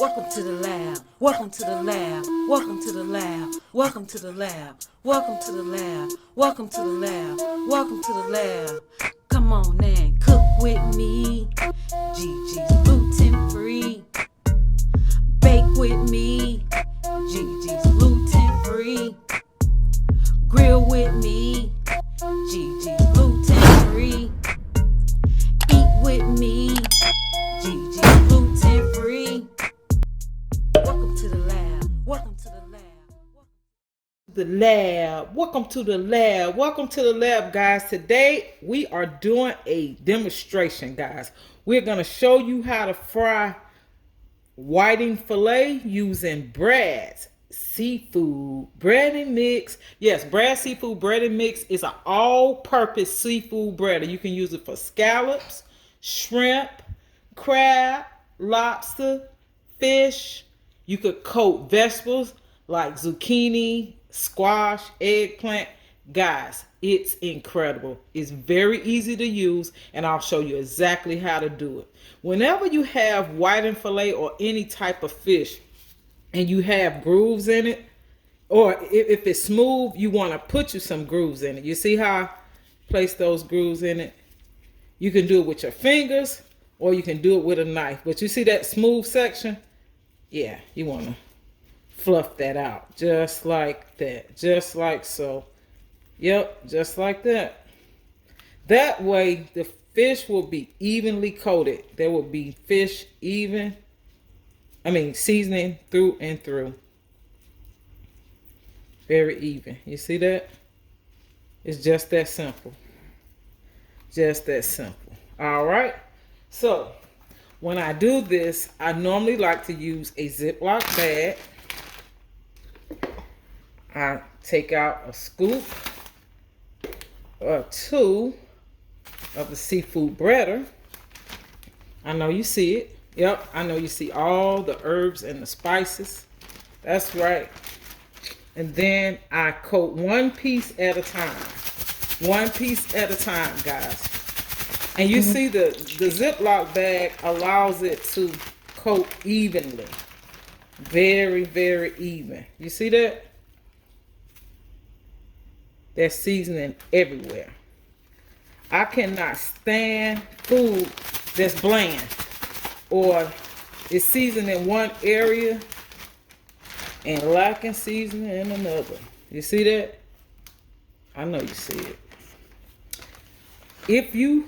Welcome to the lab. Welcome to the lab. Welcome to the lab. Welcome to the lab. Welcome to the lab. Welcome to the lab. Welcome to the lab. Come on and cook with me. Gigi's gluten free. Bake with me. Gigi's gluten free. Grill with me. Gigi's gluten free. Eat with me. Gigi's gluten free. Welcome to the lab. Welcome to the lab. The lab. Welcome to the lab. Welcome to the lab, guys. Today we are doing a demonstration, guys. We're going to show you how to fry whiting fillet using Brad's seafood breaded mix. Yes, Brad's seafood breaded mix is an all-purpose seafood breader. You can use it for scallops, shrimp, crab, lobster, fish. You could coat vegetables like zucchini, squash, eggplant. Guys, it's incredible. It's very easy to use, and I'll show you exactly how to do it. Whenever you have whiting fillet or any type of fish and you have grooves in it, or if it's smooth, you want to put you some grooves in it. You see how I place those grooves in it? You can do it with your fingers or you can do it with a knife. But you see that smooth section? Yeah, you want to fluff that out just like that, just like so. Yep, just like that. That way the fish will be evenly coated. There will be seasoning through and through. Very even. You see that? It's just that simple. Just that simple. All right. So when I do this, I normally like to use a Ziploc bag. I take out a scoop or two of the seafood breader. I know you see it. Yep, I know you see all the herbs and the spices. That's right. And then I coat one piece at a time. One piece at a time, guys. And you see the Ziploc bag allows it to coat evenly. Very, very even. You see that? There's seasoning everywhere. I cannot stand food that's bland or is seasoned in one area and lacking seasoning in another. You see that? I know you see it. If you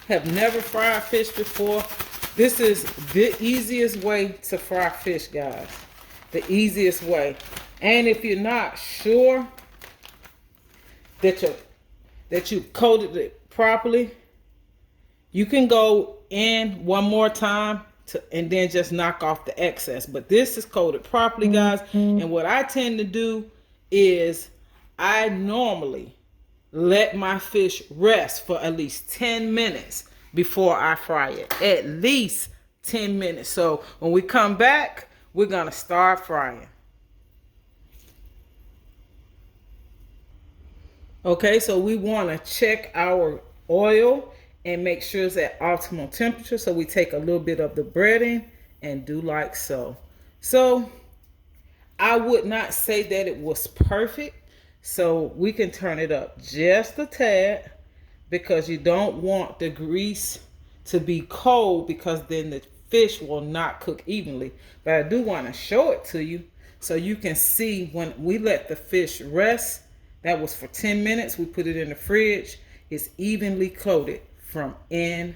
have never fried fish before, this is the easiest way to fry fish, guys. The easiest way. And if you're not sure that you coated it properly, you can go in one more time and then just knock off the excess. But this is coated properly, guys. And what I tend to do is I normally let my fish rest for at least 10 minutes before I fry it. At least 10 minutes. So when we come back, we're going to start frying. Okay, so we want to check our oil and make sure it's at optimal temperature. So we take a little bit of the breading and do like so. So I would not say that it was perfect. So we can turn it up just a tad because you don't want the grease to be cold because then the fish will not cook evenly. But I do want to show it to you so you can see when we let the fish rest. That was for 10 minutes. We put it in the fridge. It's evenly coated from end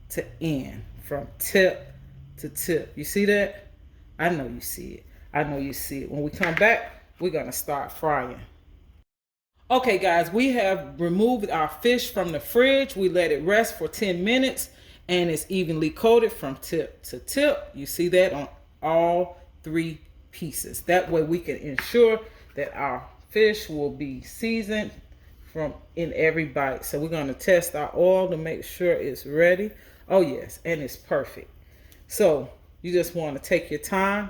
to end, from tip to tip. You see that? I know you see it. I know you see it. When we come back, we're going to start frying. Okay, guys, we have removed our fish from the fridge. We let it rest for 10 minutes, and it's evenly coated from tip to tip. You see that on all three pieces. That way we can ensure that our fish will be seasoned from in every bite. So we're going to test our oil to make sure it's ready. Oh yes, and it's perfect. So you just want to take your time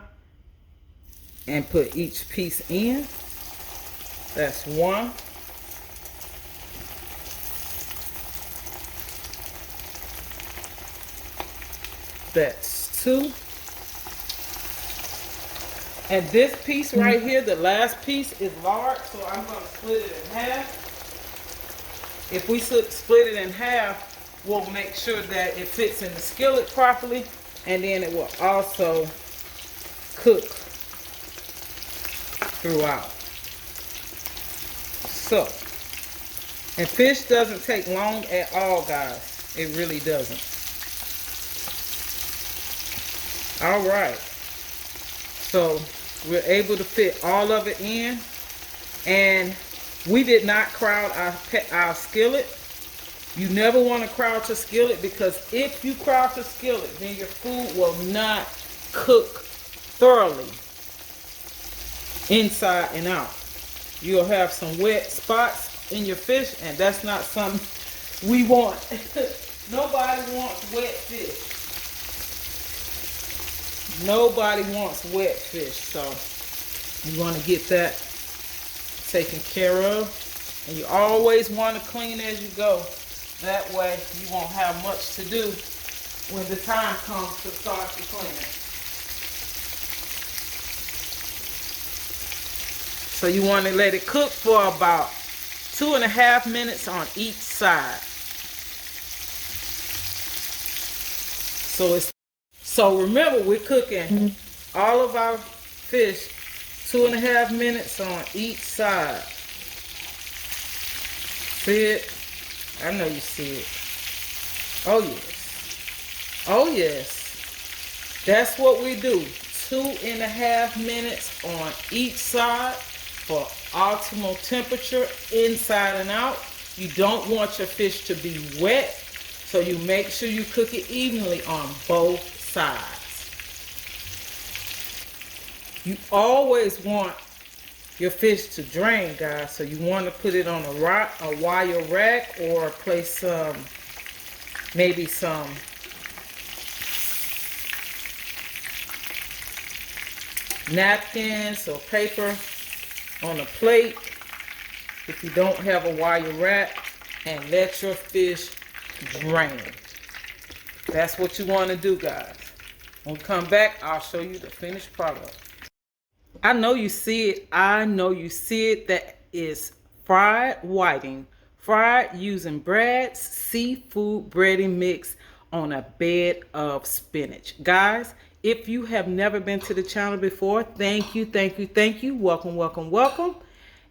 and put each piece in. That's one. That's two. And this piece right here, the last piece, is large, so I'm going to split it in half. If we split it in half, we'll make sure that it fits in the skillet properly, and then it will also cook throughout. So, and fish doesn't take long at all, guys. It really doesn't. All right. So we're able to fit all of it in, and we did not crowd our skillet. You never want to crowd your skillet, because if you crowd your skillet, then your food will not cook thoroughly inside and out. You'll have some wet spots in your fish, and that's not something we want. Nobody wants wet fish. Nobody wants wet fish, so you want to get that taken care of. And you always want to clean as you go. That way you won't have much to do when the time comes to start the cleaning. So you want to let it cook for about 2.5 minutes on each side. So remember, we're cooking all of our fish 2.5 minutes on each side. See it? I know you see it. Oh yes. Oh yes. That's what we do. 2.5 minutes on each side for optimal temperature inside and out. You don't want your fish to be wet, so you make sure you cook it evenly on both sides. You always want your fish to drain, guys, so you want to put it on a wire rack, or place maybe some napkins or paper on a plate if you don't have a wire rack, and let your fish drain. That's what you want to do, guys. When we come back, I'll show you the finished product. I know you see it. I know you see it. That is fried whiting. Fried using Brad's seafood breading mix on a bed of spinach. Guys, if you have never been to the channel before, thank you, thank you, thank you. Welcome, welcome, welcome.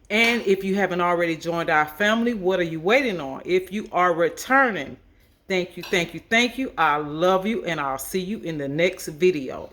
And if you haven't already joined our family, what are you waiting on? If you are returning, thank you, thank you, thank you. I love you, and I'll see you in the next video.